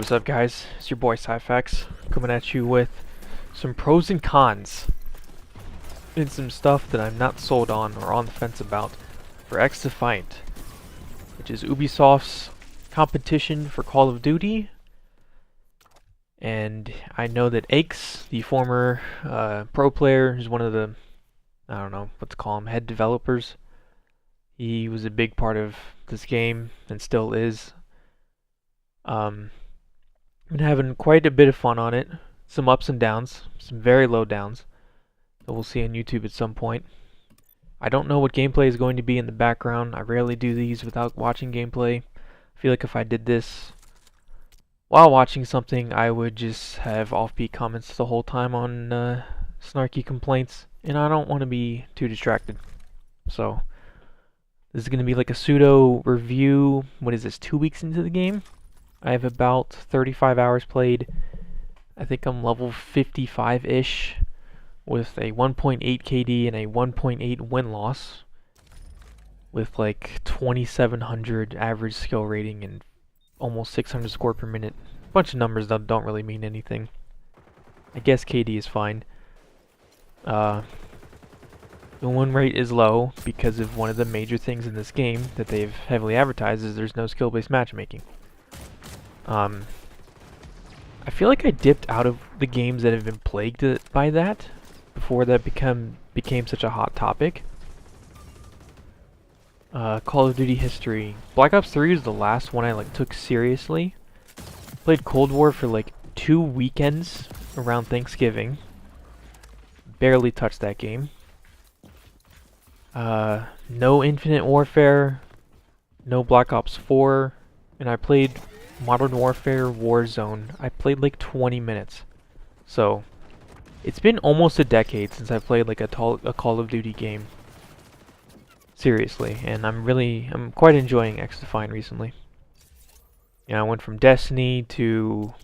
What's up, guys? It's your boy Syphax coming at you with some pros and cons and some stuff that I'm not sold on or on the fence about for xDefiant, which is Ubisoft's competition for Call of Duty. And I know that Aches, the former pro player, who's one of the, I don't know what to call him, head developers. He was a big part of this game and still is. Been having quite a bit of fun on it. Some ups and downs, some very low downs that we'll see on YouTube at some point. I don't know what gameplay is going to be in the background. I rarely do these without watching gameplay. I feel like if I did this while watching something, I would just have offbeat comments the whole time on snarky complaints, and I don't want to be too distracted. So this is going to be like a pseudo review. What is this, 2 weeks into the game? I have about 35 hours played. I think I'm level 55-ish with a 1.8 KD and a 1.8 win-loss with like 2700 average skill rating and almost 600 score per minute. A bunch of numbers that don't really mean anything. I guess KD is fine. The win rate is low because of one of the major things in this game that they've heavily advertised is there's no skill-based matchmaking. I feel like I dipped out of the games that have been plagued by that before that became such a hot topic. Call of Duty history. Black Ops 3 was the last one I took seriously. Played Cold War for like 2 weekends around Thanksgiving. Barely touched that game. No Infinite Warfare, no Black Ops 4, and I played Modern Warfare Warzone. I played like 20 minutes. So it's been almost a decade since I played like a Call of Duty game. Seriously, and I'm quite enjoying xDefiant recently. I went from Destiny to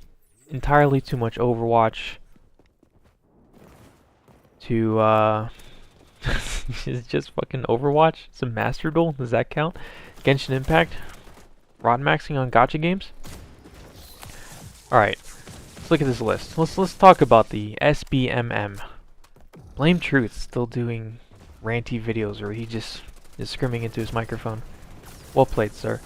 entirely too much Overwatch to is just fucking Overwatch. Some Master Duel, does that count? Genshin Impact. Rod maxing on gacha games. Alright, let's look at this list. Let's talk about the SBMM. Blame Truth still doing ranty videos where he just is screaming into his microphone. Well played, sir.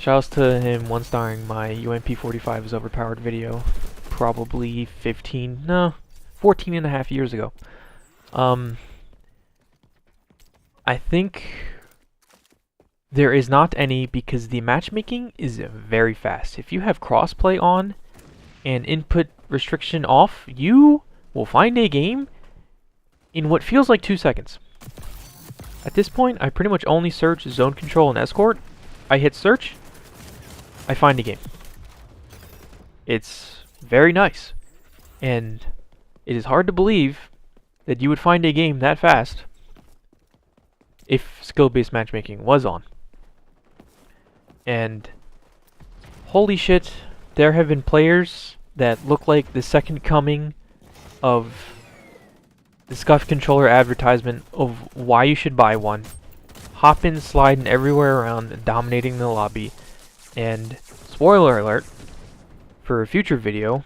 Shoutouts to him one starring my UMP45 is overpowered video probably 14 and a half years ago. I think there is not any because the matchmaking is very fast. If you have crossplay on and input restriction off, you will find a game in what feels like 2 seconds. At this point, I pretty much only search zone control and escort. I hit search, I find a game. It's very nice. And it is hard to believe that you would find a game that fast if skill-based matchmaking was on. And holy shit, there have been players that look like the second coming of the Scuff controller advertisement of why you should buy one. Hopping, sliding everywhere around, dominating the lobby. And spoiler alert, for a future video,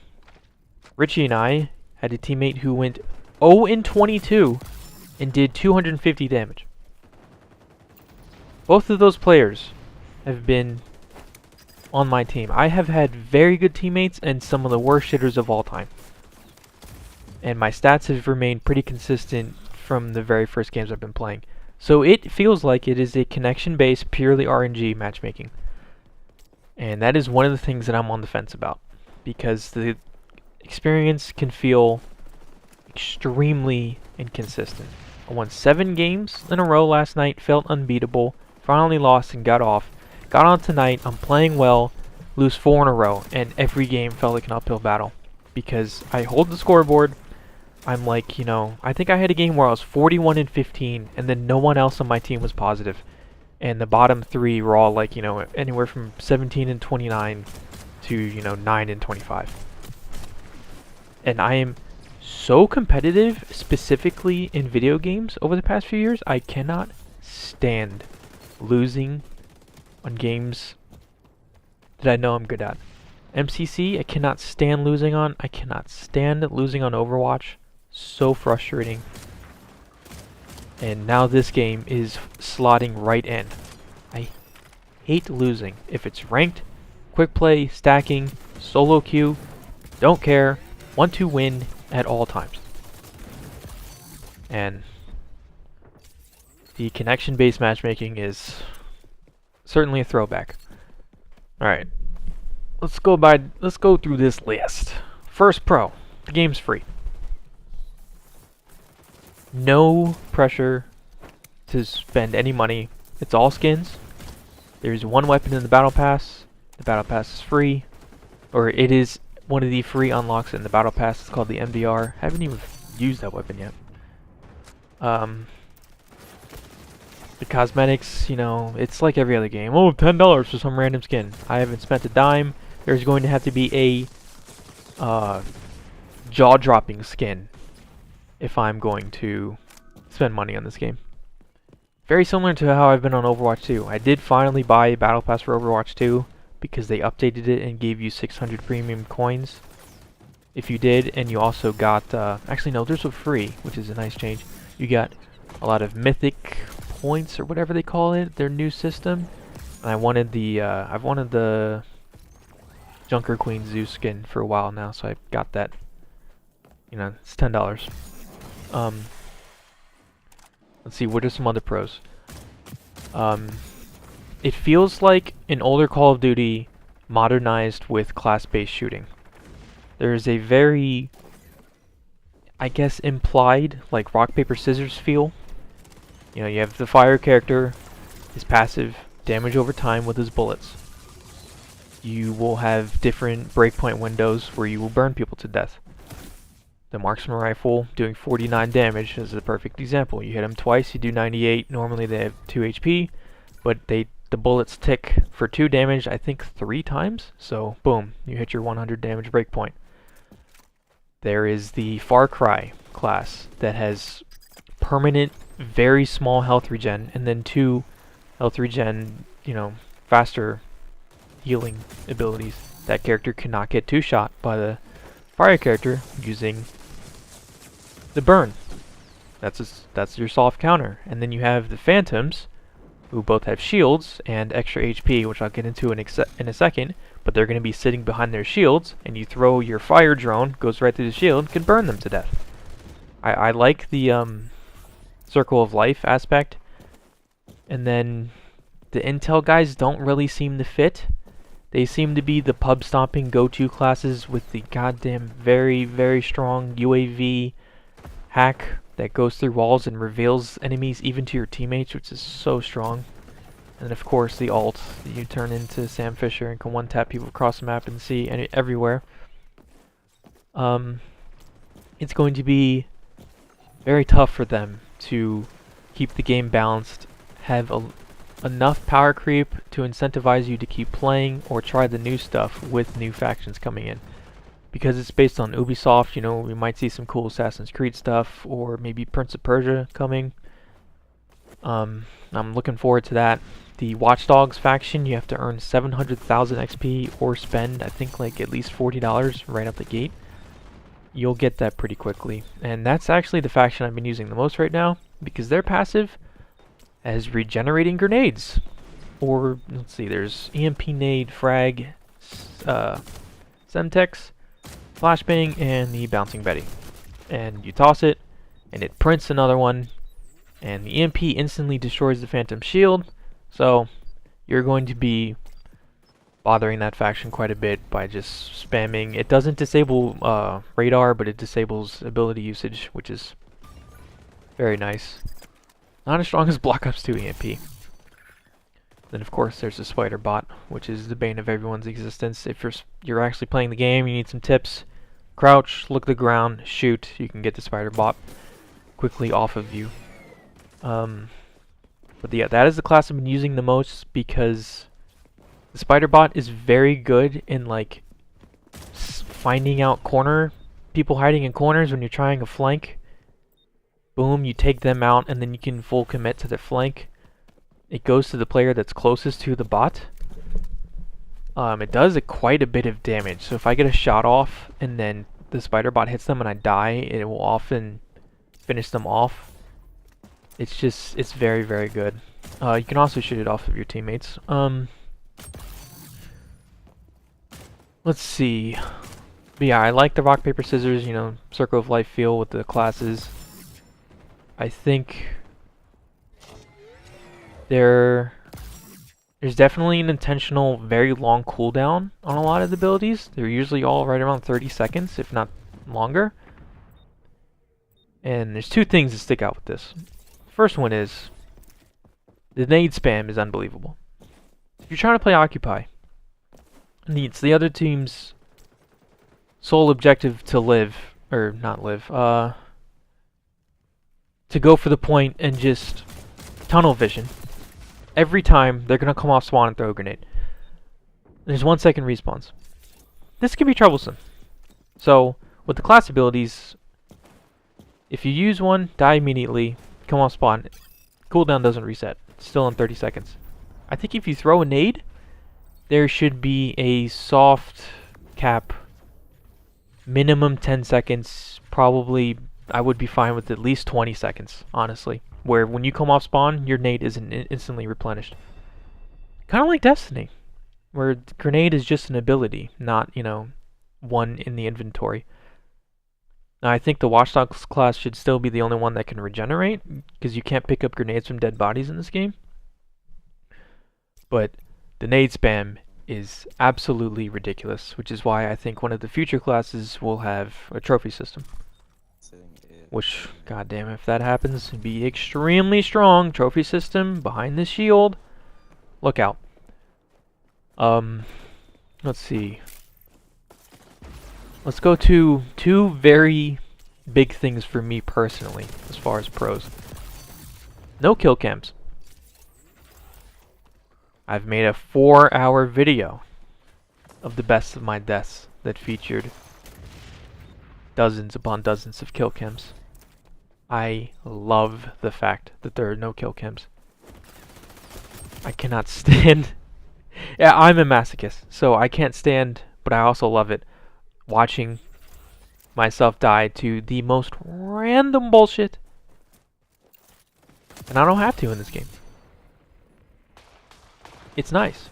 Richie and I had a teammate who went 0-22 and did 250 damage. Both of those players have been on my team. I have had very good teammates and some of the worst shitters of all time. And my stats have remained pretty consistent from the very first games I've been playing. So it feels like it is a connection-based, purely RNG matchmaking. And that is one of the things that I'm on the fence about. Because the experience can feel extremely inconsistent. I won 7 games in a row last night, felt unbeatable, finally lost and got off. Got on tonight, I'm playing well, lose 4 in a row, and every game felt like an uphill battle. Because I hold the scoreboard, I'm like, I think I had a game where I was 41-15, and then no one else on my team was positive. And the bottom 3 were all like, anywhere from 17-29 to, 9-25. And I am so competitive, specifically in video games over the past few years, I cannot stand losing on games that I know I'm good at. MCC, I cannot stand losing on. I cannot stand losing on Overwatch. So frustrating. And now this game is slotting right in. I hate losing. If it's ranked, quick play, stacking, solo queue, don't care. Want to win at all times. And the connection-based matchmaking is certainly a throwback. Alright. Let's go through this list. First pro. The game's free. No pressure to spend any money. It's all skins. There's one weapon in the battle pass. The battle pass is free. Or it is one of the free unlocks in the battle pass. It's called the MDR. Haven't even used that weapon yet. The cosmetics, you know, it's like every other game. Oh, $10 for some random skin. I haven't spent a dime. There's going to have to be a jaw-dropping skin if I'm going to spend money on this game. Very similar to how I've been on Overwatch 2. I did finally buy a Battle Pass for Overwatch 2 because they updated it and gave you 600 premium coins if you did, and you also got, actually no, those were free, which is a nice change. You got a lot of mythic points or whatever they call it, their new system. And I wanted the, I've wanted the Junker Queen Zeus skin for a while now, so I got that. You know, it's $10. Let's see, what are some other pros? It feels like an older Call of Duty modernized with class-based shooting. There's a very, I guess, implied, like, rock, paper, scissors feel. You know, you have the fire character, his passive, damage over time with his bullets. You will have different breakpoint windows where you will burn people to death. The marksman rifle doing 49 damage is a perfect example. You hit them twice, you do 98. Normally they have 2 HP, but the bullets tick for 2 damage, I think 3 times. So boom, you hit your 100 damage breakpoint. There is the Far Cry class that has permanent, very small health regen, and then 2 health regen, you know, faster healing abilities. That character cannot get 2-shot by the fire character using the burn. That's your soft counter. And then you have the Phantoms, who both have shields and extra HP, which I'll get into in a second, but they're going to be sitting behind their shields, and you throw your fire drone, goes right through the shield, can burn them to death. I like the Circle of Life aspect, and then the Intel guys don't really seem to fit. They seem to be the pub stomping go-to classes with the goddamn very, very strong UAV hack that goes through walls and reveals enemies even to your teammates, which is so strong. And of course the ult, you turn into Sam Fisher and can one-tap people across the map and see everywhere. It's going to be very tough for them to keep the game balanced, have enough power creep to incentivize you to keep playing or try the new stuff with new factions coming in. Because it's based on Ubisoft, you know, we might see some cool Assassin's Creed stuff, or maybe Prince of Persia coming. I'm looking forward to that. The Watch Dogs faction, you have to earn 700,000 XP or spend, I think, like at least $40 right out the gate. You'll get that pretty quickly. And that's actually the faction I've been using the most right now, because their passive has regenerating grenades. Or, let's see, there's EMP nade, frag, Semtex, flashbang, and the bouncing Betty. And you toss it, and it prints another one, and the EMP instantly destroys the Phantom shield. So you're going to be bothering that faction quite a bit by just spamming. It doesn't disable radar, but it disables ability usage, which is very nice. Not as strong as Black Ops 2 EMP. Then of course there's the spider bot, which is the bane of everyone's existence. If you're actually playing the game, you need some tips. Crouch, look at the ground, shoot. You can get the spider bot quickly off of you. But yeah, that is the class I've been using the most, because the spider bot is very good in like finding out people hiding in corners when you're trying a flank. Boom, you take them out, and then you can full commit to the flank. It goes to the player that's closest to the bot. It does quite a bit of damage. So if I get a shot off and then the spider bot hits them and I die, it will often finish them off. It's very, very good. You can also shoot it off of your teammates. Let's see. But yeah, I like the rock, paper, scissors, you know, circle of life feel with the classes. I think there's definitely an intentional, very long cooldown on a lot of the abilities. They're usually all right around 30 seconds, if not longer. And there's two things that stick out with this. First one is the nade spam is unbelievable. If you're trying to play Occupy, and it's the other team's sole objective to live, or not live, to go for the point and just tunnel vision. Every time they're gonna come off spawn and throw a grenade. There's 1 second respawns. This can be troublesome. So with the class abilities, if you use one, die immediately, come off spawn, cooldown doesn't reset. It's still in 30 seconds. I think if you throw a nade, there should be a soft cap, minimum 10 seconds, probably I would be fine with at least 20 seconds, honestly. Where when you come off spawn, your nade isn't instantly replenished. Kind of like Destiny, where the grenade is just an ability, not, you know, one in the inventory. Now, I think the Watchdogs class should still be the only one that can regenerate, because you can't pick up grenades from dead bodies in this game. But the nade spam is absolutely ridiculous, which is why I think one of the future classes will have a trophy system. Which, goddamn, if that happens, it'd be extremely strong. Trophy system behind the shield. Look out. Let's see. Let's go to two very big things for me personally, as far as pros. No kill cams. I've made a 4-hour video of the best of my deaths that featured dozens upon dozens of kill cams. I love the fact that there are no kill cams. I cannot stand... Yeah, I'm a masochist, so I can't stand, but I also love it, watching myself die to the most random bullshit. And I don't have to in this game. It's nice.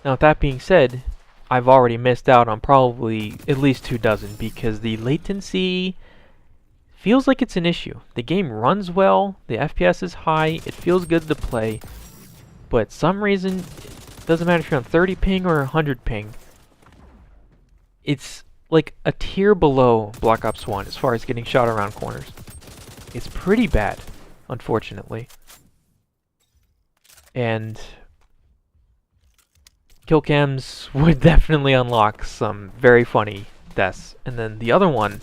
Now, with that being said, I've already missed out on probably at least 2 dozen because the latency feels like it's an issue. The game runs well, the FPS is high, it feels good to play, but some reason, it doesn't matter if you're on 30 ping or 100 ping, it's like a tier below Black Ops 1 as far as getting shot around corners. It's pretty bad, unfortunately. And kill cams would definitely unlock some very funny deaths. And then the other one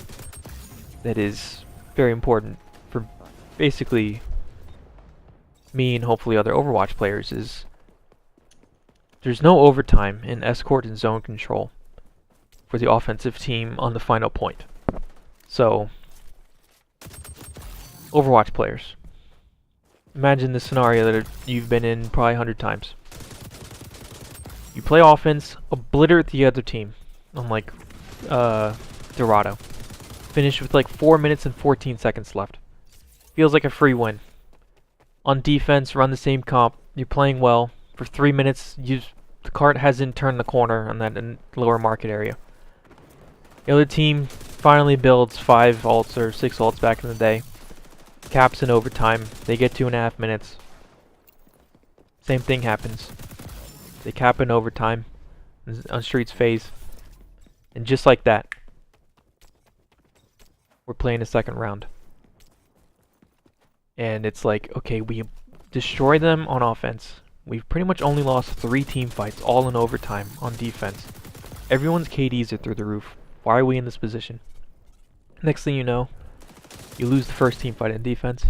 that is very important for basically me and hopefully other Overwatch players is there's no overtime in escort and zone control for the offensive team on the final point. So, Overwatch players, imagine the scenario that you've been in probably 100 times. You play offense, obliterate the other team on like Dorado. Finish with like 4 minutes and 14 seconds left. Feels like a free win. On defense, run the same comp. You're playing well. For 3 minutes, the cart hasn't turned the corner on that lower market area. The other team finally builds 5 ults or 6 ults back in the day. Caps in overtime. They get 2.5 minutes. Same thing happens. They cap in overtime on Streets phase. And just like that, we're playing a second round. And it's like, okay, we destroy them on offense. We've pretty much only lost 3 team fights, all in overtime on defense. Everyone's KDs are through the roof. Why are we in this position? Next thing you know, you lose the first team fight in defense.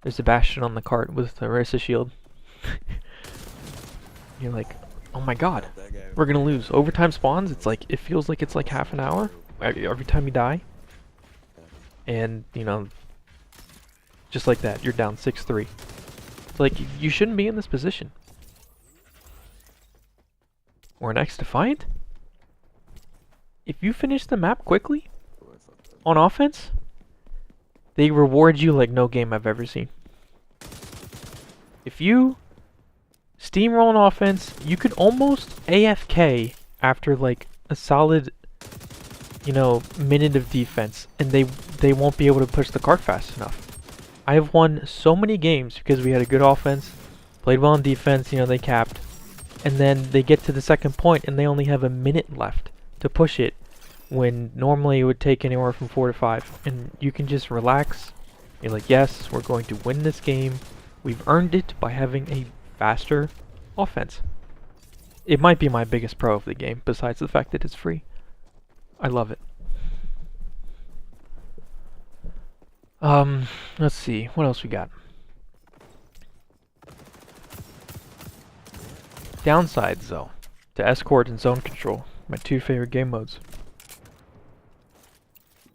There's a Bastion on the cart with the Orisa shield. You're like, oh my god, we're gonna lose. Overtime spawns, it's like, it feels like it's like half an hour every time you die. And, you know, just like that, you're down 6-3. It's like, you shouldn't be in this position. or an xDefiant, if you finish the map quickly on offense, they reward you like no game I've ever seen. If you steamroll on offense, you could almost AFK after like a solid, you know, minute of defense, and they won't be able to push the cart fast enough. I have won so many games because we had a good offense, played well on defense, you know, they capped, and then they get to the second point and they only have a minute left to push it, when normally it would take anywhere from 4 to 5, and you can just relax. You're like, yes, we're going to win this game. We've earned it by having a faster offense. It might be my biggest pro of the game, besides the fact that it's free. I love it. Let's see, what else we got? Downsides, though, to escort and zone control, my two favorite game modes.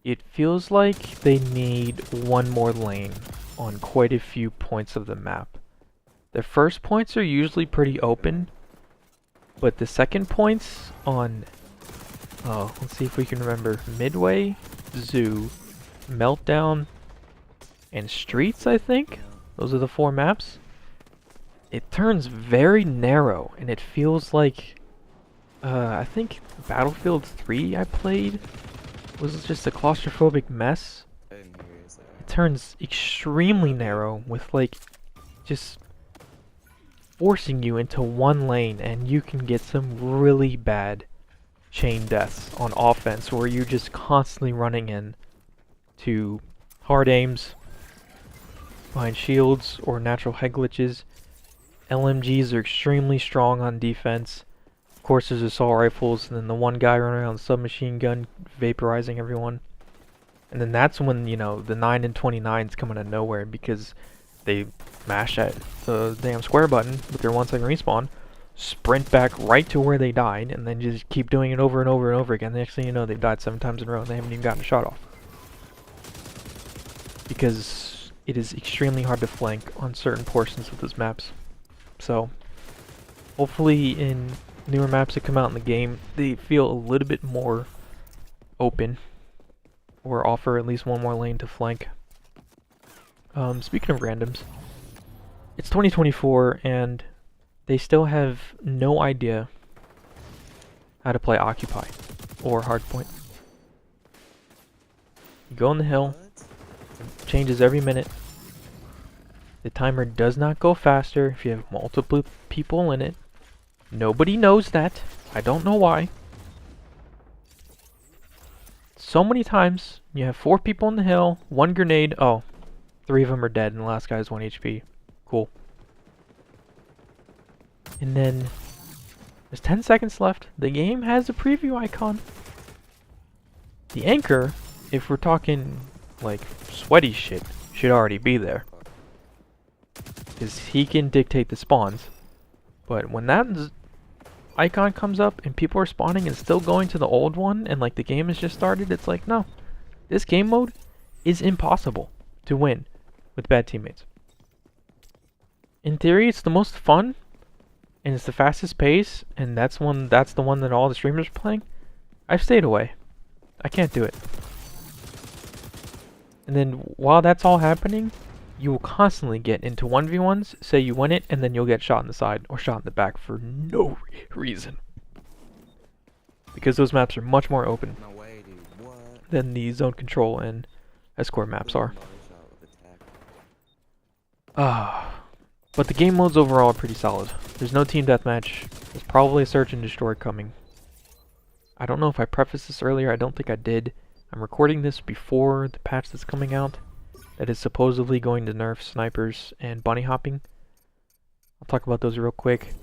It feels like they need one more lane on quite a few points of the map. The first points are usually pretty open, but the second points on, let's see if we can remember, Midway, Zoo, Meltdown, and Streets, I think? Those are the 4 maps. It turns very narrow, and it feels like, I think Battlefield 3 I played was just a claustrophobic mess. It turns extremely narrow with like just forcing you into one lane, and you can get some really bad chain deaths on offense where you're just constantly running in to hard aims behind shields or natural head glitches. LMGs are extremely strong on defense. Of course, there's assault rifles, and then the one guy running around with a submachine gun vaporizing everyone. And then that's when, you know, the 9 and 29s come out of nowhere because they mash at the damn square button with their 1 second respawn, sprint back right to where they died, and then just keep doing it over and over and over again. The next thing you know, they've died 7 times in a row and they haven't even gotten a shot off. Because it is extremely hard to flank on certain portions of those maps. So, hopefully in newer maps that come out in the game, they feel a little bit more open, or offer at least one more lane to flank. Speaking of randoms, it's 2024 and they still have no idea how to play Occupy or Hardpoint. You go on the hill, it changes every minute. The timer does not go faster if you have multiple people in it. Nobody knows that. I don't know why. So many times, you have 4 people on the hill, 1 grenade, oh, 3 of them are dead and the last guy has 1 HP. Cool. And then, there's 10 seconds left. The game has a preview icon. The anchor, if we're talking, like, sweaty shit, should already be there. Because he can dictate the spawns. But when that icon comes up and people are spawning and still going to the old one and like the game has just started, it's like, no. This game mode is impossible to win with bad teammates. In theory, it's the most fun and it's the fastest pace, and that's the one that all the streamers are playing. I've stayed away. I can't do it. And then while that's all happening, you will constantly get into 1v1s, say you win it, and then you'll get shot in the side or shot in the back for no reason. Because those maps are much more open than the zone control and escort maps are. But the game modes overall are pretty solid. There's no team deathmatch. There's probably a search and destroy coming. I don't know if I prefaced this earlier. I don't think I did. I'm recording this before the patch that's coming out that is supposedly going to nerf snipers and bunny hopping. I'll talk about those real quick.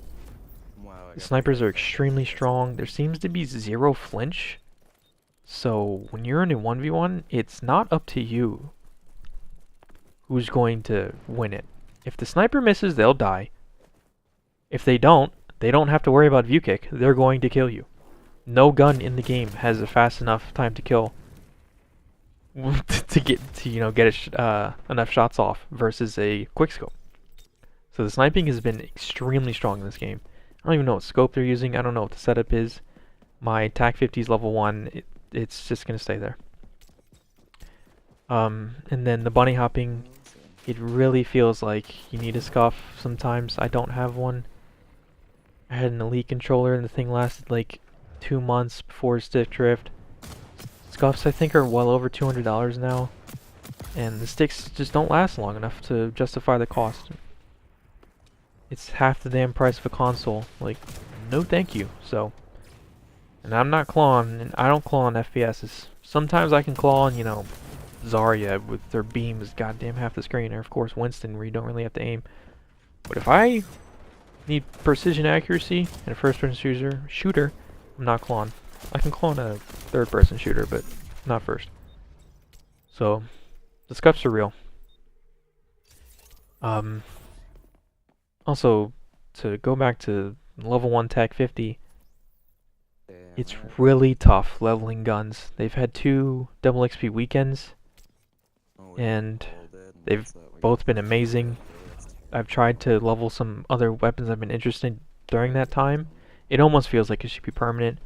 The snipers are extremely strong. There seems to be 0 flinch. So when you're in a 1v1, it's not up to you who's going to win it. If the sniper misses, they'll die. If they don't have to worry about view kick. They're going to kill you. No gun in the game has a fast enough time to kill to get enough shots off versus a quickscope. So the sniping has been extremely strong in this game. I don't even know what scope they're using. I don't know what the setup is. My TAC 50 is level 1. It's just going to stay there. And then the bunny hopping, it really feels like you need a scuff sometimes. I don't have one. I had an Elite controller and the thing lasted like 2 months before stick drift. Scuffs I think are well over $200 now. And the sticks just don't last long enough to justify the cost. It's half the damn price of a console. Like, no thank you. So, and I'm not clawing, and I don't claw on FPSs. Sometimes I can claw on, you know, Zarya with their beams goddamn half the screen, or of course Winston where you don't really have to aim. But if I need precision accuracy in a first-person shooter, I'm not clawing. I can claw on a third-person shooter, but not first. So, the scuffs are real. Also, to go back to level 1 TAC 50, it's really tough leveling guns. They've had 2 double XP weekends, and they've both been amazing. I've tried to level some other weapons I've been interested in during that time. It almost feels like it should be permanent.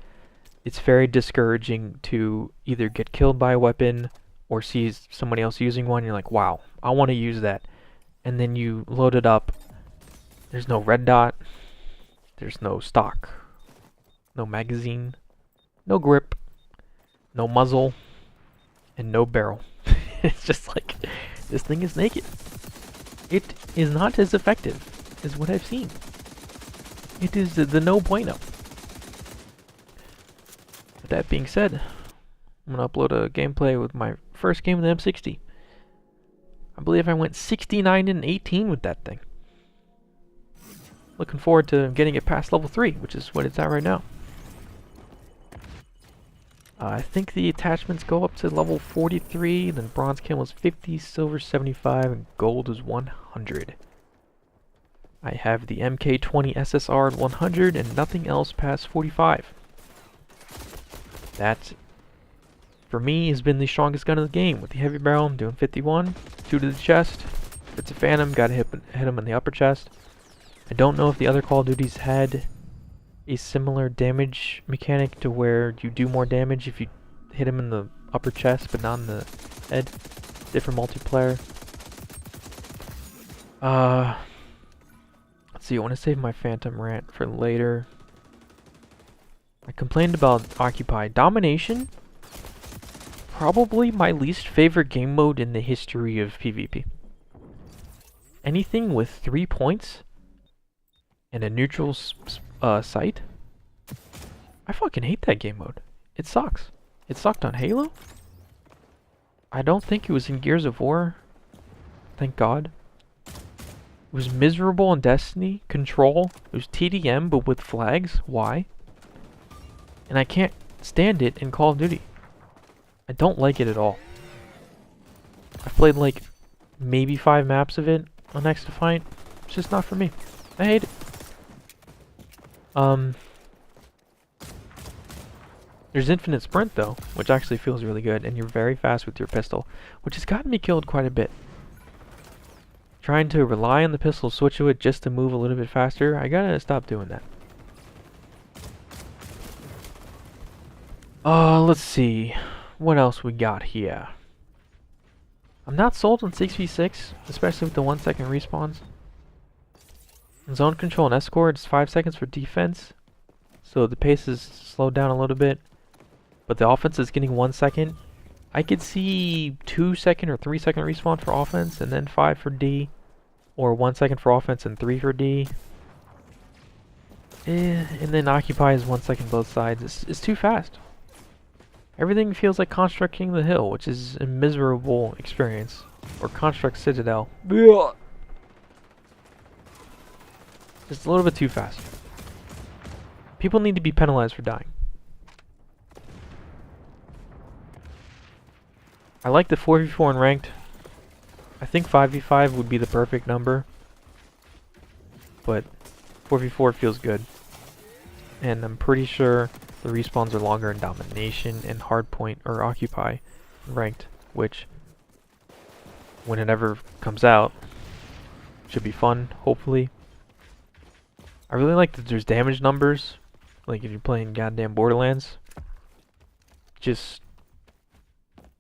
It's very discouraging to either get killed by a weapon or see somebody else using one. You're like, wow, I want to use that. And then you load it up. There's no red dot. There's no stock. No magazine. No grip. No muzzle. And no barrel. It's just like, this thing is naked. It is not as effective as what I've seen. It is the no bueno. With that being said, I'm going to upload a gameplay with my first game of the M60. I believe I went 69-18 with that thing. Looking forward to getting it past level 3, which is what it's at right now. I think the attachments go up to level 43, then bronze camo is 50, silver 75, and gold is 100. I have the MK20 SSR at 100 and nothing else past 45. That, for me, has been the strongest gun in the game. With the heavy barrel, I'm doing 51, 2 to the chest. If it's a Phantom, gotta hit him in the upper chest. I don't know if the other Call of Duties had a similar damage mechanic to where you do more damage if you hit him in the upper chest but not in the head. Different multiplayer. Let's see, I want to save my Phantom rant for later. I complained about Occupy. Domination? Probably my least favorite game mode in the history of PvP. Anything with 3 points and a neutral site? I fucking hate that game mode. It sucks. It sucked on Halo. I don't think it was in Gears of War. Thank God. It was miserable in Destiny. Control. It was TDM but with flags. Why? And I can't stand it in Call of Duty. I don't like it at all. I've played like maybe 5 maps of it on xDefiant. It's just not for me. I hate it. There's infinite sprint though, which actually feels really good, and you're very fast with your pistol, which has gotten me killed quite a bit. Trying to rely on the pistol, switch to it just to move a little bit faster, I gotta stop doing that. Let's see. What else we got here? I'm not sold on 6v6, especially with the 1 second respawns. In zone control and escort, it's 5 seconds for defense, so the pace is slowed down a little bit. But the offense is getting 1 second. I could see 2 second or 3 second respawn for offense, and then 5 for D, or 1 second for offense and 3 for D. And then Occupy is 1 second both sides. It's too fast. Everything feels like Construct King of the Hill, which is a miserable experience. Or Construct Citadel. Just a little bit too fast. People need to be penalized for dying. I like the 4v4 in ranked. I think 5v5 would be the perfect number. But 4v4 feels good. And I'm pretty sure the respawns are longer in Domination and Hardpoint or Occupy ranked, which, when it ever comes out, should be fun, hopefully. I really like that there's damage numbers, like if you're playing goddamn Borderlands. Just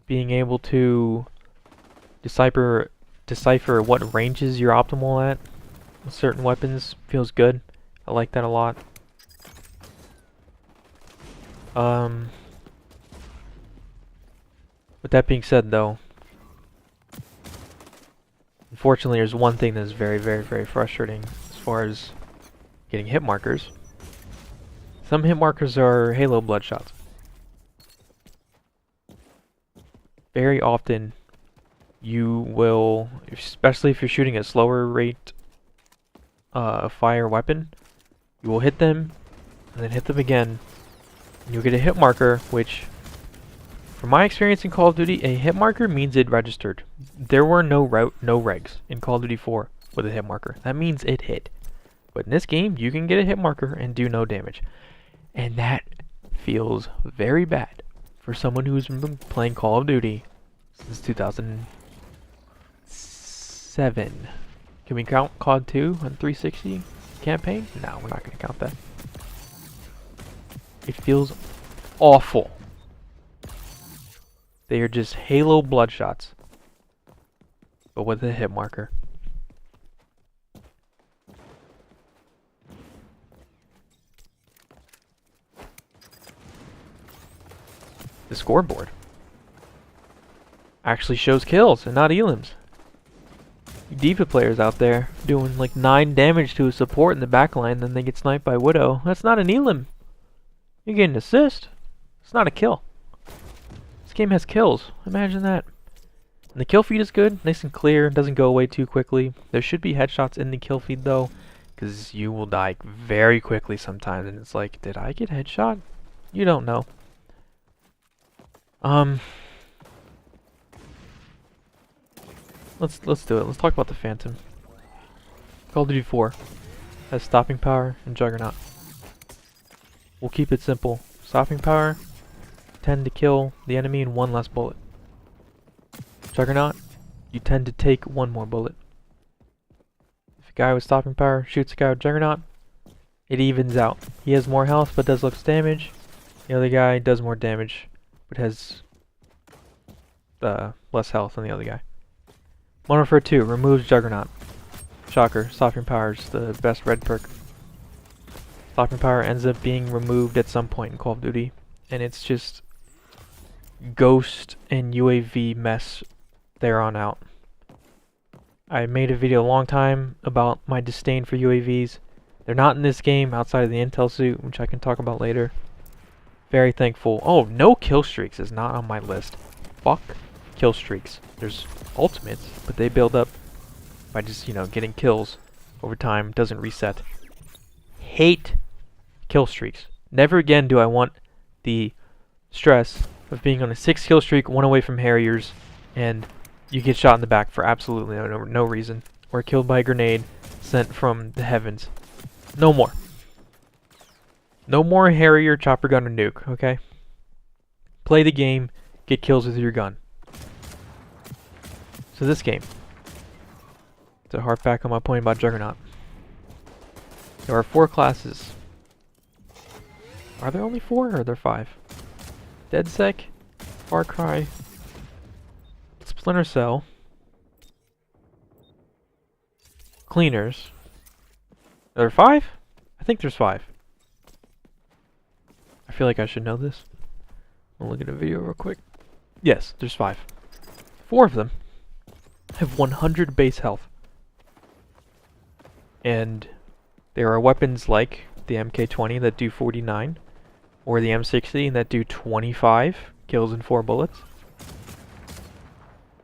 being able to decipher what ranges you're optimal at with certain weapons feels good. I like that a lot. With that being said, though, unfortunately, there's one thing that's very, very, very frustrating as far as getting hit markers. Some hit markers are Halo bloodshots. Very often, you will, especially if you're shooting a slower rate fire weapon, you will hit them and then hit them again, and you'll get a hit marker, which, from my experience in Call of Duty, a hit marker means it registered. There were no regs in Call of Duty 4 with a hit marker. That means it hit. But in this game, you can get a hit marker and do no damage. And that feels very bad for someone who's been playing Call of Duty since 2007. Can we count COD 2 on 360 campaign? No, we're not going to count that. It feels awful. They are just Halo bloodshots, but with a hit marker. The scoreboard actually shows kills and not elims. You D.Va players out there doing like 9 damage to a support in the backline, then they get sniped by Widow. That's not an elim. You get an assist. It's not a kill. This game has kills. Imagine that. And the kill feed is good, nice and clear, doesn't go away too quickly. There should be headshots in the kill feed though, because you will die very quickly sometimes, and it's like, did I get headshot? You don't know. Let's do it. Let's talk about the Phantom. Call of Duty 4 has stopping power and Juggernaut. We'll keep it simple. Stopping power, tend to kill the enemy in 1 less bullet. Juggernaut, you tend to take 1 more bullet. If a guy with stopping power shoots a guy with Juggernaut, it evens out. He has more health but does less damage. The other guy does more damage but has less health than the other guy. Modern Warfare 2 removes Juggernaut. Shocker, stopping power is the best red perk. Stopping power ends up being removed at some point in Call of Duty, and it's just ghost and UAV mess there on out. I made a video a long time about my disdain for UAVs. They're not in this game outside of the intel suit, which I can talk about later. Very thankful. Oh, no kill streaks is not on my list. Fuck kill streaks. There's ultimates, but they build up by just, getting kills over time. Doesn't reset. Hate kill streaks. Never again do I want the stress of being on a 6 kill streak, 1 away from Harriers, and you get shot in the back for absolutely no reason, or killed by a grenade sent from the heavens. No more. No more Harrier, chopper gun, or nuke, okay? Play the game, get kills with your gun. So this game, to harp back on my point about Juggernaut, there are 4 classes. Are there only 4 or are there 5? DedSec, Far Cry, Splinter Cell, Cleaners. Are there 5? I think there's 5. I feel like I should know this. I'll look at a video real quick. Yes, there's 5. 4 of them have 100 base health. And there are weapons like the MK20 that do 49, or the M60 that do 25 kills in 4 bullets.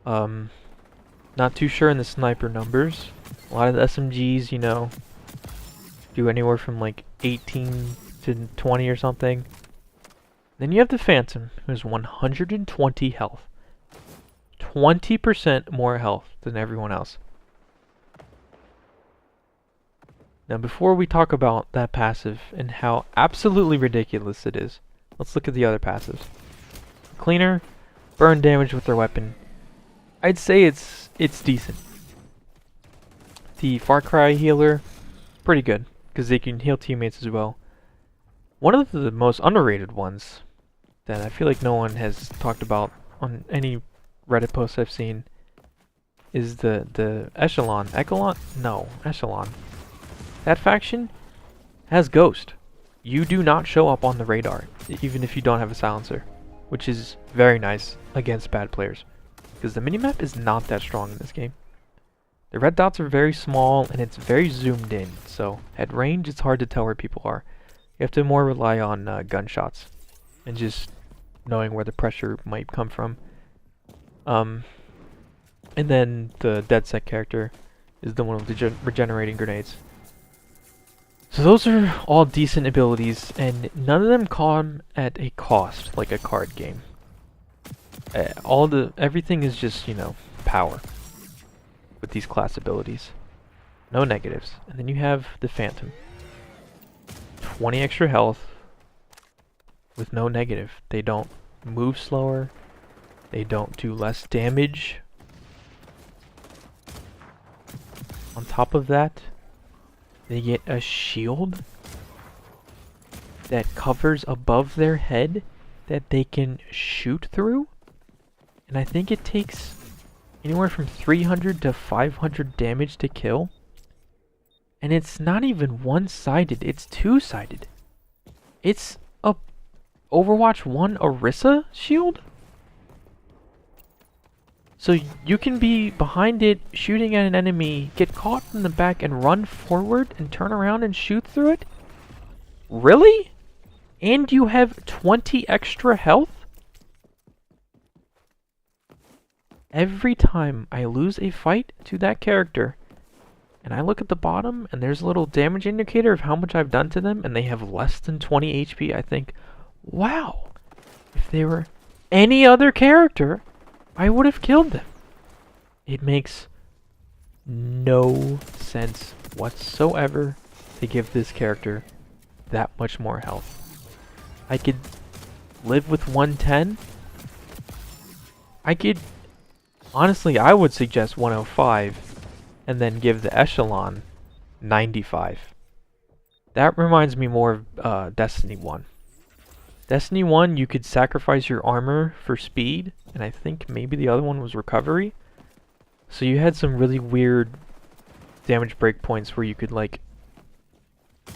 Not too sure in the sniper numbers. A lot of the SMGs, do anywhere from like 18 to 20 or something. Then you have the Phantom, who has 120 health. 20% more health than everyone else. Now before we talk about that passive and how absolutely ridiculous it is, let's look at the other passives. Cleaner, burn damage with their weapon. I'd say it's decent. The Far Cry healer, pretty good. because they can heal teammates as well. One of the most underrated ones that I feel like no one has talked about on any Reddit posts I've seen is the Echelon. Echelon? No, Echelon. That faction has Ghost. You do not show up on the radar, even if you don't have a silencer, which is very nice against bad players, because the minimap is not that strong in this game. The red dots are very small, and it's very zoomed in, so at range it's hard to tell where people are. You have to more rely on gunshots, and just knowing where the pressure might come from. And then the dead set character is the one with the regenerating grenades. So those are all decent abilities, and none of them come at a cost, like a card game. Everything is just, you know, power with these class abilities. No negatives. And then you have the Phantom. 20 extra health with no negative. They don't move slower. They don't do less damage. On top of that, they get a shield that covers above their head that they can shoot through. And I think it takes anywhere from 300 to 500 damage to kill. And it's not even one-sided, it's two-sided. It's a Overwatch 1 Orisa shield? So you can be behind it, shooting at an enemy, get caught in the back and run forward and turn around and shoot through it? Really? And you have 20 extra health? Every time I lose a fight to that character, and I look at the bottom and there's a little damage indicator of how much I've done to them, and they have less than 20 HP, I think, wow, if they were any other character, I would have killed them. It makes no sense whatsoever to give this character that much more health. I could live with 110. Honestly, I would suggest 105 and then give the Echelon 95. That reminds me more of Destiny 1. Destiny 1, you could sacrifice your armor for speed, and I think maybe the other one was recovery. So you had some really weird damage breakpoints where you could, like,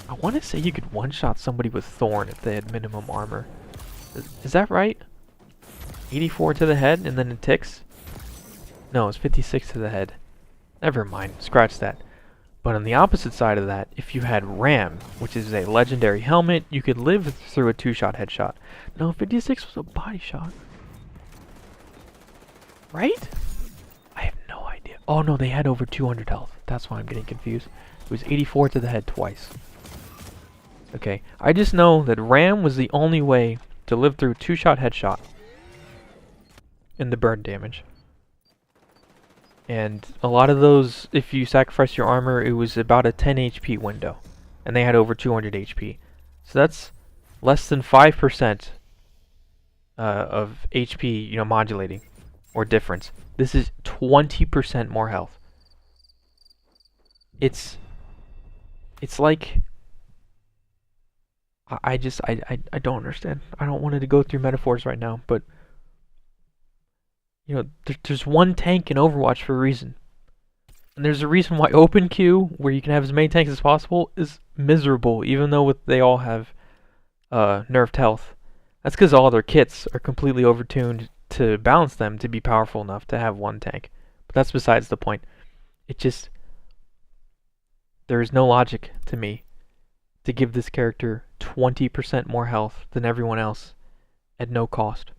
I want to say you could one-shot somebody with Thorn if they had minimum armor. Is that right? 84 to the head and then it ticks? No, it's 56 to the head. Never mind, scratch that. But on the opposite side of that, if you had Ram, which is a legendary helmet, you could live through a 2-shot headshot. No, 56 was a body shot. Right? I have no idea. Oh no, they had over 200 health. That's why I'm getting confused. It was 84 to the head twice. Okay, I just know that Ram was the only way to live through 2-shot headshot and the burn damage. And a lot of those, if you sacrifice your armor, it was about a 10 HP window. And they had over 200 HP. So that's less than 5% of HP, you know, modulating or difference. This is 20% more health. It's like, I don't understand. I don't want to go through metaphors right now, but you know, there's one tank in Overwatch for a reason. And there's a reason why open queue, where you can have as many tanks as possible, is miserable, even though they all have nerfed health. That's because all their kits are completely overtuned to balance them to be powerful enough to have one tank. But that's besides the point. There is no logic to me to give this character 20% more health than everyone else at no cost.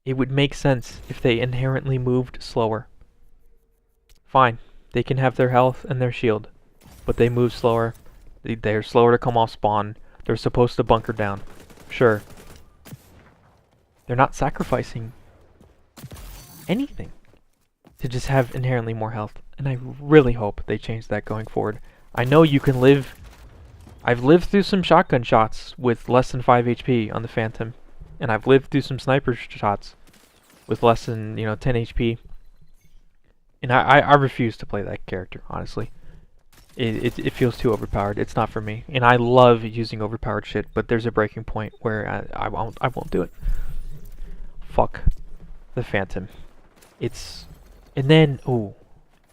It would make sense if they inherently moved slower. Fine, they can have their health and their shield, but they move slower. They're slower to come off spawn. They're supposed to bunker down. Sure. They're not sacrificing anything to just have inherently more health, and I really hope they change that going forward. I know you can live... I've lived through some shotgun shots with less than 5 HP on the Phantom. And I've lived through some sniper shots with less than, 10 HP. And I refuse to play that character, honestly. It feels too overpowered. It's not for me. And I love using overpowered shit, but there's a breaking point where I won't do it. Fuck the Phantom. And then, ooh,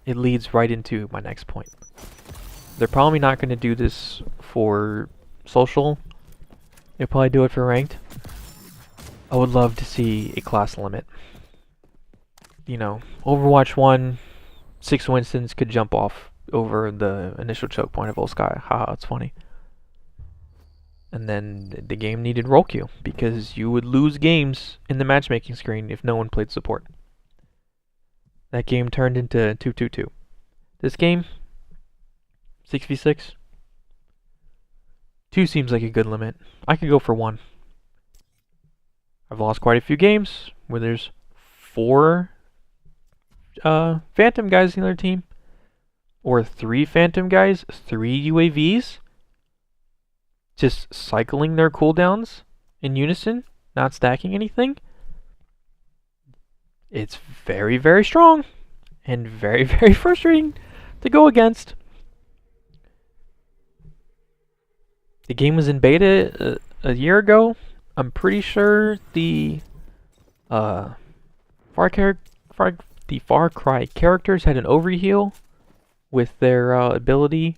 it leads right into my next point. They're probably not going to do this for social. They'll probably do it for ranked. I would love to see a class limit. You know, Overwatch 1, 6 Winstons could jump off over the initial choke point of Volsky. Haha, it's funny. And then the game needed roll queue because you would lose games in the matchmaking screen if no one played support. That game turned into 2-2-2. This game, 6v6. 2 seems like a good limit. I could go for 1. I've lost quite a few games where there's 4 Phantom guys in their team. Or 3 Phantom guys, 3 UAVs. Just cycling their cooldowns in unison, not stacking anything. It's very, very strong. And very, very frustrating to go against. The game was in beta a year ago. I'm pretty sure the Far Cry characters had an overheal with their ability.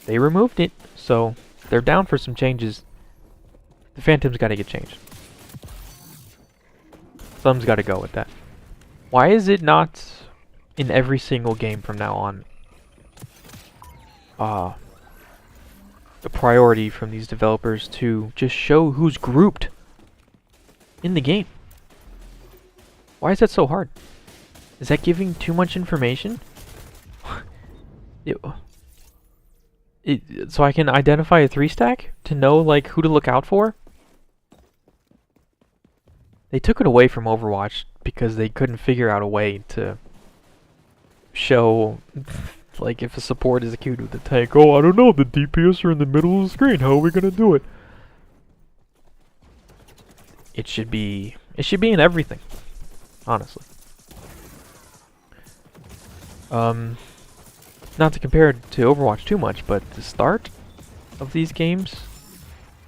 They removed it, so they're down for some changes. The Phantom's got to get changed. Thumb's got to go with that. Why is it not in every single game from now on? The priority from these developers to just show who's grouped in the game. Why is that so hard? Is that giving too much information? So I can identify a 3-stack to know like who to look out for? They took it away from Overwatch because they couldn't figure out a way to show like if a support is queued with the tank. Oh, I don't know, the DPS are in the middle of the screen. How are we gonna do it? It should be in everything, honestly. Not to compare it to Overwatch too much, but the start of these games,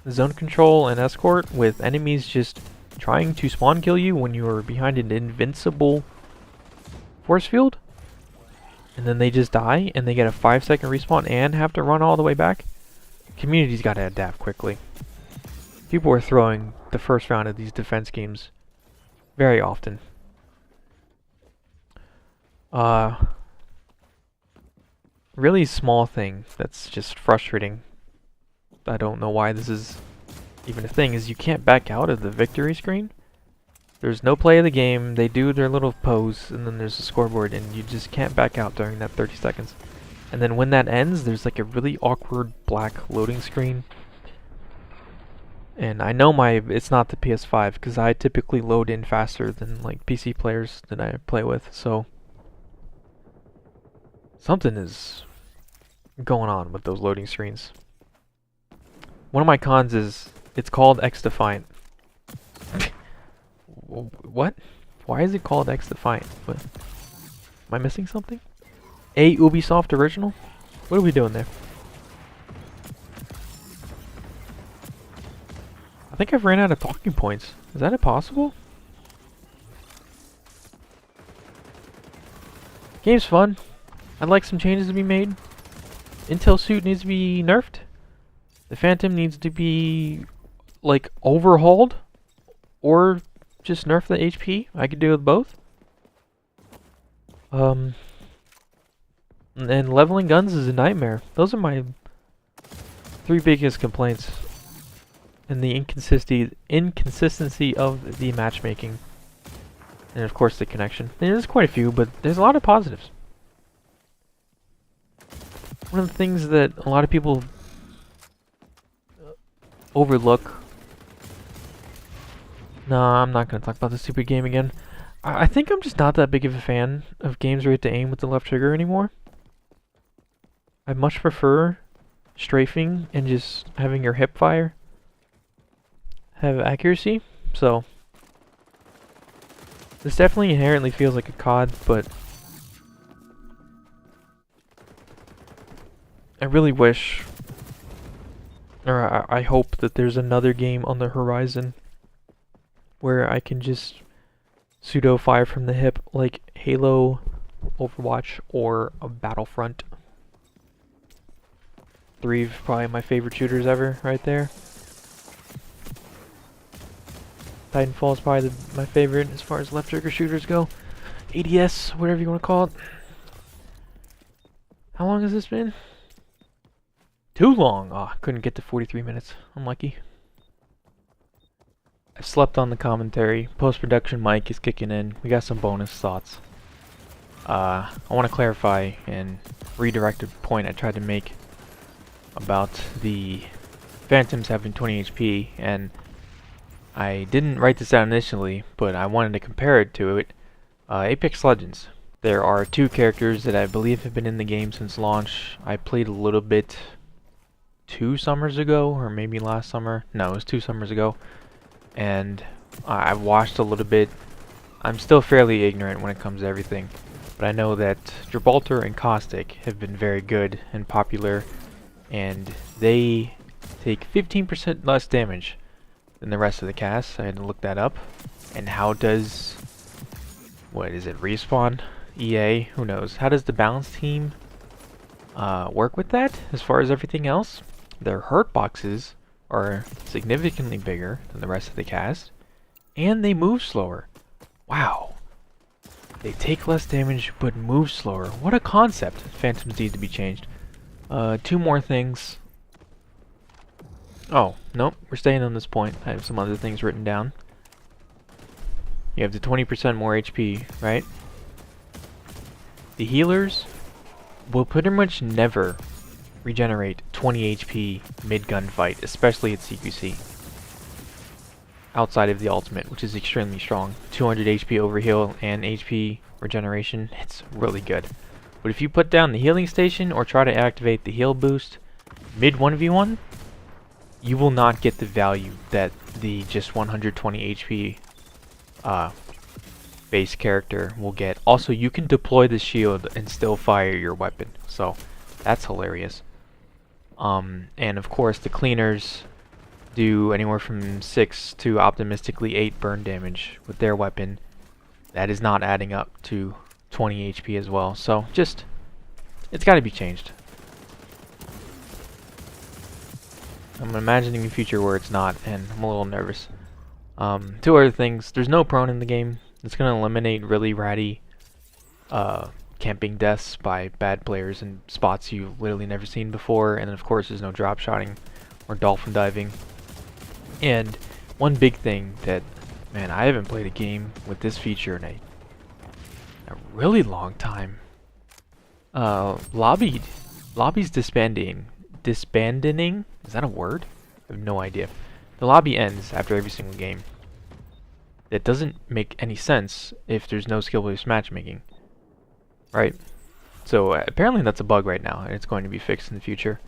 the zone control and escort with enemies just trying to spawn kill you when you are behind an invincible force field, and then they just die and they get a 5-second respawn and have to run all the way back. Community's got to adapt quickly. People are throwing the first round of these defense games very often. Really small thing that's just frustrating. I don't know why this is even a thing, is you can't back out of the victory screen. There's no play of the game, they do their little pose, and then there's a scoreboard, and you just can't back out during that 30 seconds. And then when that ends, there's like a really awkward black loading screen. And I know it's not the PS5, because I typically load in faster than like PC players that I play with, so something is going on with those loading screens. One of my cons is it's called xDefiant. What? Why is it called xDefiant? What? Am I missing something? A Ubisoft original? What are we doing there? I think I've ran out of talking points. Is that possible? Game's fun. I'd like some changes to be made. Intel suit needs to be nerfed. The Phantom needs to be like overhauled, or just nerf the HP. I could do with both. And leveling guns is a nightmare. Those are my 3 biggest complaints. And the inconsistency of the matchmaking. And of course the connection. There's quite a few, but there's a lot of positives. One of the things that a lot of people overlook. No, I'm not going to talk about this stupid game again. I think I'm just not that big of a fan of games where you have to aim with the left trigger anymore. I much prefer strafing and just having your hip fire have accuracy. So this definitely inherently feels like a COD, but I really wish, or I hope that there's another game on the horizon where I can just pseudo fire from the hip like Halo, Overwatch, or a Battlefront. 3 is probably my favorite shooters ever, right there. Titanfall is probably my favorite as far as left trigger shooters go. ADS, whatever you want to call it. How long has this been? Too long! Oh, couldn't get to 43 minutes. Unlucky. I slept on the commentary. Post-production mic is kicking in. We got some bonus thoughts. I want to clarify and redirect a point I tried to make about the Phantoms having 20 HP, and I didn't write this out initially, but I wanted to compare it to Apex Legends. There are 2 characters that I believe have been in the game since launch. I played a little bit 2 summers ago, or maybe last summer. No, it was 2 summers ago. And I've watched a little bit. I'm still fairly ignorant when it comes to everything, but I know that Gibraltar and Caustic have been very good and popular, and they take 15% less damage than the rest of the cast. I had to look that up. And how does, what is it, Respawn? EA? Who knows? How does the balance team work with that as far as everything else? Their hurt boxes are significantly bigger than the rest of the cast, and they move slower. Wow. They take less damage but move slower. What a concept. Phantoms need to be changed. 2 more things. Oh, nope, we're staying on this point. I have some other things written down. You have the 20% more HP, right? The healers will pretty much never regenerate 20 HP mid-gun fight, especially at CQC. Outside of the ultimate, which is extremely strong. 200 HP overheal and HP regeneration, it's really good. But if you put down the healing station or try to activate the heal boost mid 1v1, you will not get the value that the just 120 HP base character will get. Also, you can deploy the shield and still fire your weapon, so that's hilarious. And of course the cleaners do anywhere from 6 to optimistically 8 burn damage with their weapon. That is not adding up to 20 HP as well, so just, it's got to be changed. I'm imagining a future where it's not, and I'm a little nervous. 2 other things. There's no prone in the game. It's going to eliminate really ratty camping deaths by bad players in spots you've literally never seen before. And then of course there's no drop shotting or dolphin diving. And one big thing that, man, I haven't played a game with this feature in a really long time. Lobby's disbanding. Disbandoning? Is that a word? I have no idea. The lobby ends after every single game. That doesn't make any sense if there's no skill-based matchmaking. Right? So apparently that's a bug right now, and it's going to be fixed in the future.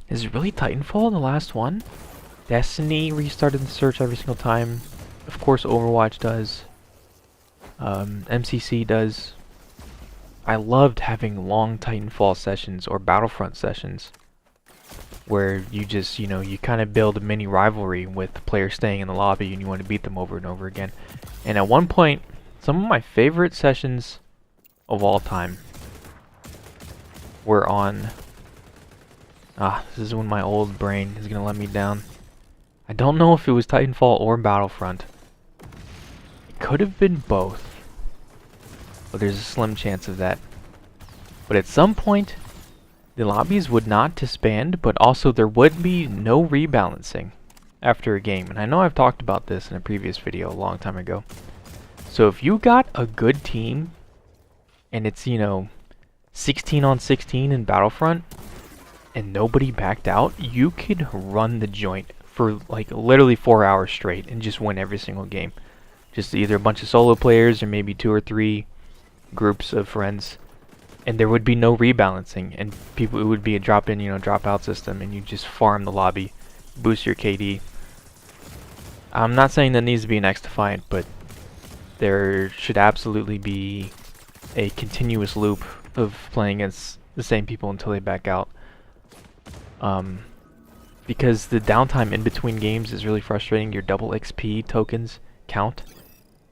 Is it really Titanfall the last one? Destiny restarted the search every single time. Of course Overwatch does. MCC does. I loved having long Titanfall sessions or Battlefront sessions where you just, you know, you kind of build a mini rivalry with the players staying in the lobby and you want to beat them over and over again. And at one point, some of my favorite sessions of all time were on... this is when my old brain is going to let me down. I don't know if it was Titanfall or Battlefront. It could have been both, but there's a slim chance of that. But at some point, the lobbies would not disband, but also there would be no rebalancing after a game. And I know I've talked about this in a previous video a long time ago. So if you got a good team, and it's, you know, 16 on 16 in Battlefront, and nobody backed out, you could run the joint for like literally 4 hours straight and just win every single game. Just either a bunch of solo players or maybe 2 or 3 groups of friends. And there would be no rebalancing, and people, it would be a drop in, you know, drop out system, and you just farm the lobby, boost your KD. I'm not saying that needs to be an xDefiant, but there should absolutely be a continuous loop of playing against the same people until they back out. Because the downtime in between games is really frustrating. Your double XP tokens count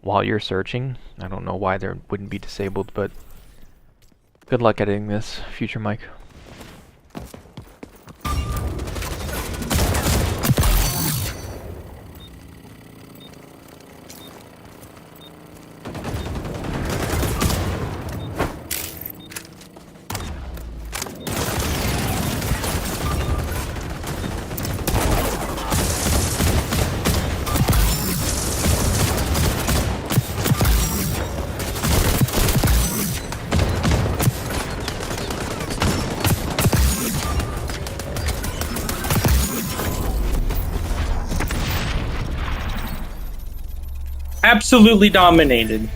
while you're searching. I don't know why they wouldn't be disabled, but good luck editing this, future Mike. Absolutely dominated.